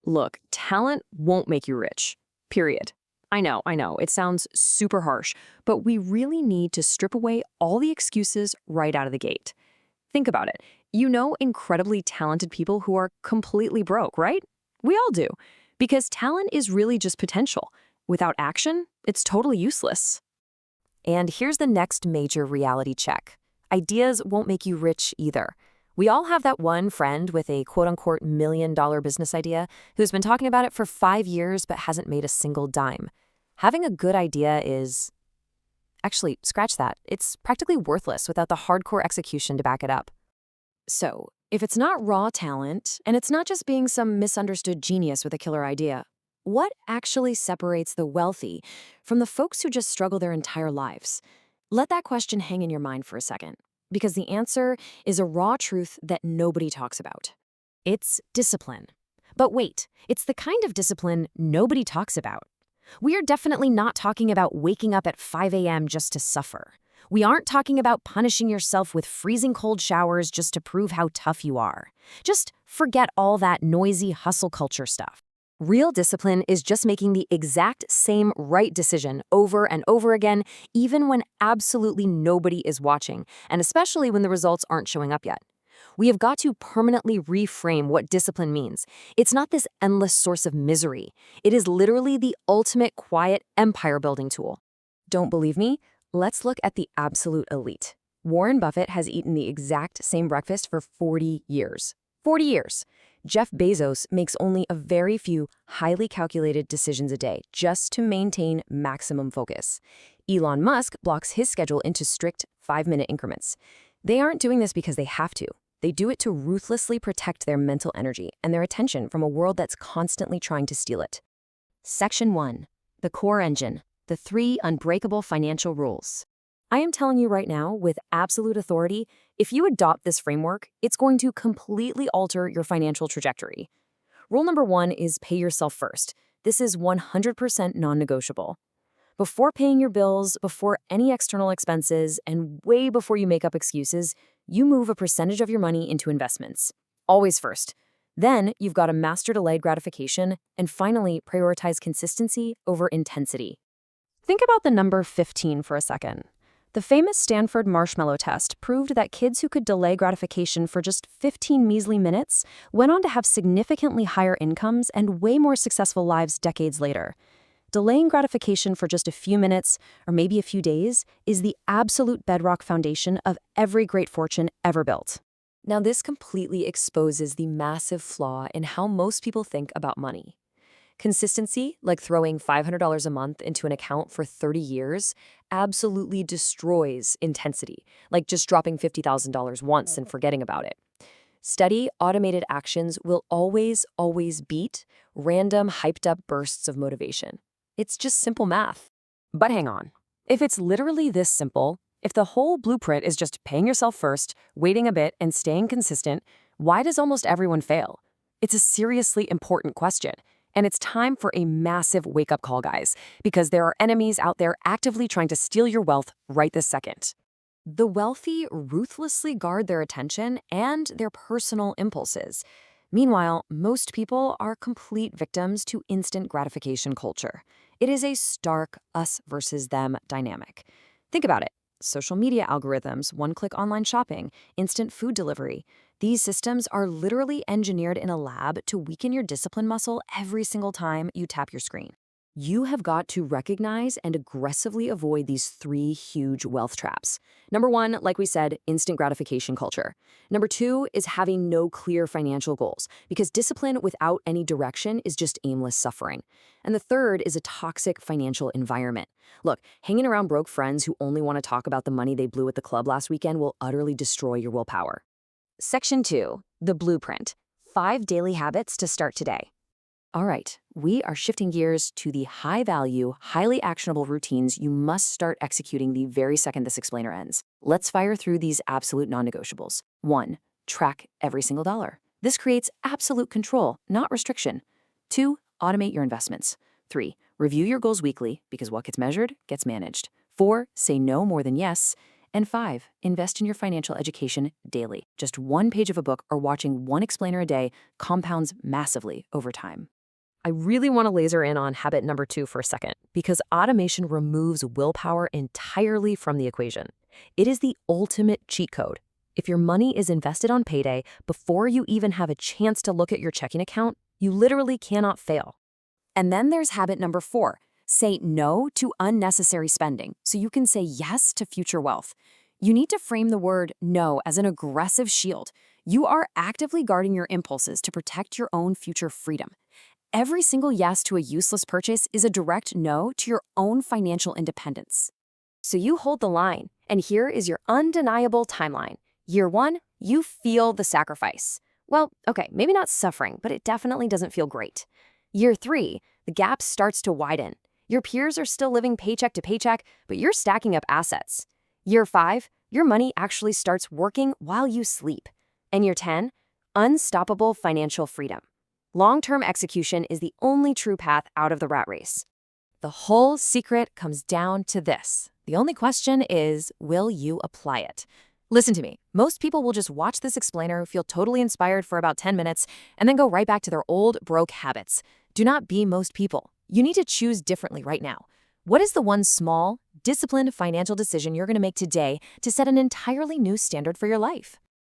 Look, talent won't make you rich. Period. I know, it sounds super harsh, but we really need to strip away all the excuses right out of the gate. Think about it. You know incredibly talented people who are completely broke, right? We all do. Because talent is really just potential. Without action, it's totally useless. And here's the next major reality check. Ideas won't make you rich either. We all have that one friend with a quote-unquote $1 million business idea who's been talking about it for 5 years but hasn't made a single dime. Having a good idea is... Actually, scratch that. It's practically worthless without the hardcore execution to back it up. So, if it's not raw talent, and it's not just being some misunderstood genius with a killer idea, what actually separates the wealthy from the folks who just struggle their entire lives? Let that question hang in your mind for a second, because the answer is a raw truth that nobody talks about. It's discipline. But wait, it's the kind of discipline nobody talks about. We are definitely not talking about waking up at 5 a.m. just to suffer. We aren't talking about punishing yourself with freezing cold showers just to prove how tough you are. Just forget all that noisy hustle culture stuff. Real discipline is just making the exact same right decision over and over again, even when absolutely nobody is watching, and especially when the results aren't showing up yet. We have got to permanently reframe what discipline means. It's not this endless source of misery. It is literally the ultimate quiet empire-building tool. Don't believe me? Let's look at the absolute elite. Warren Buffett has eaten the exact same breakfast for 40 years. 40 years. Jeff Bezos makes only a very few highly calculated decisions a day just to maintain maximum focus. Elon Musk blocks his schedule into strict 5-minute increments. They aren't doing this because they have to. They do it to ruthlessly protect their mental energy and their attention from a world that's constantly trying to steal it. Section 1. The core engine. The 3 unbreakable financial rules. I am telling you right now, with absolute authority, if you adopt this framework, it's going to completely alter your financial trajectory. Rule number 1 is pay yourself first. This is 100% non-negotiable. Before paying your bills, before any external expenses, and way before you make up excuses, you move a percentage of your money into investments. Always first. Then you've got to master delayed gratification, and finally prioritize consistency over intensity. Think about the number 15 for a second. The famous Stanford marshmallow test proved that kids who could delay gratification for just 15 measly minutes went on to have significantly higher incomes and way more successful lives decades later. Delaying gratification for just a few minutes, or maybe a few days, is the absolute bedrock foundation of every great fortune ever built. Now, this completely exposes the massive flaw in how most people think about money. Consistency, like throwing $500 a month into an account for 30 years, absolutely destroys intensity, like just dropping $50,000 once and forgetting about it. Steady, automated actions will always beat random, hyped-up bursts of motivation. It's just simple math. But hang on. If it's literally this simple, if the whole blueprint is just paying yourself first, waiting a bit, and staying consistent, why does almost everyone fail? It's a seriously important question. And it's time for a massive wake-up call, guys, because there are enemies out there actively trying to steal your wealth right this second. The wealthy ruthlessly guard their attention and their personal impulses. Meanwhile, most people are complete victims to instant gratification culture. It is a stark us versus them dynamic. Think about it. Social media algorithms, one-click online shopping, instant food delivery. These systems are literally engineered in a lab to weaken your discipline muscle every single time you tap your screen. You have got to recognize and aggressively avoid these 3 huge wealth traps. Number 1, like we said, instant gratification culture. Number 2 is having no clear financial goals, because discipline without any direction is just aimless suffering. And the third is a toxic financial environment. Look, hanging around broke friends who only want to talk about the money they blew at the club last weekend will utterly destroy your willpower. Section 2, the blueprint. 5 daily habits to start today. All right, we are shifting gears to the high-value, highly actionable routines you must start executing the very second this explainer ends. Let's fire through these absolute non-negotiables. 1, track every single dollar. This creates absolute control, not restriction. 2, automate your investments. 3, review your goals weekly, because what gets measured gets managed. 4, say no more than yes. And 5, invest in your financial education daily. Just one page of a book or watching one explainer a day compounds massively over time. I really want to laser in on habit number 2 for a second, because automation removes willpower entirely from the equation. It is the ultimate cheat code. If your money is invested on payday before you even have a chance to look at your checking account, you literally cannot fail. And then there's habit number 4. Say no to unnecessary spending so you can say yes to future wealth. You need to frame the word no as an aggressive shield. You are actively guarding your impulses to protect your own future freedom. Every single yes to a useless purchase is a direct no to your own financial independence. So you hold the line, and here is your undeniable timeline. Year 1, you feel the sacrifice. Well, okay, maybe not suffering, but it definitely doesn't feel great. Year 3, the gap starts to widen. Your peers are still living paycheck to paycheck, but you're stacking up assets. Year 5, your money actually starts working while you sleep. And year 10, unstoppable financial freedom. Long-term execution is the only true path out of the rat race. The whole secret comes down to this. The only question is, will you apply it? Listen to me. Most people will just watch this explainer, feel totally inspired for about 10 minutes, and then go right back to their old, broke habits. Do not be most people. You need to choose differently right now. What is the one small, disciplined financial decision you're going to make today to set an entirely new standard for your life?